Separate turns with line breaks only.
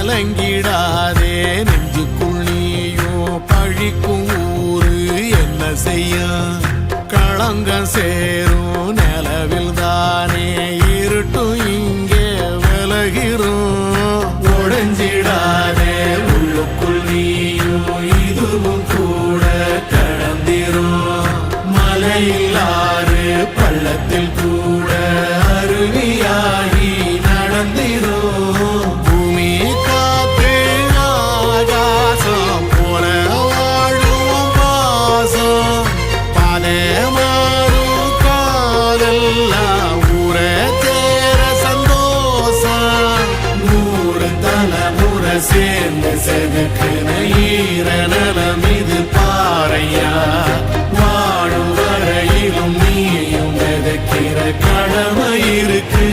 கலங்கிடாதே நெஞ்சுக்குள் நீயும் பழிக்கும் ஊரு என்ன செய்ய களங்கம் சேரும் நிலவில் தானே இருட்டும் இங்கே விலகிறோம் உடைஞ்சிடாதே உள்ளுக்குள் நீயும் இதுவும் கூட கடந்திரும் மலையில்லாறு பள்ளத்தில் கூட அருவியாகி நடந்திரும் பூமி காத்து ஆகாசம் போல வாழும் பாசம் பாதை மாறும் காதெல்லாம் ஊரை சேர சந்தோஷம் 100 தலைமுறை சேர்ந்து செதுக்குன ஈர நலம் இது பாறையா வாழும் வரையிலும் நீயும் விதைக்கிற கடமை இருக்கு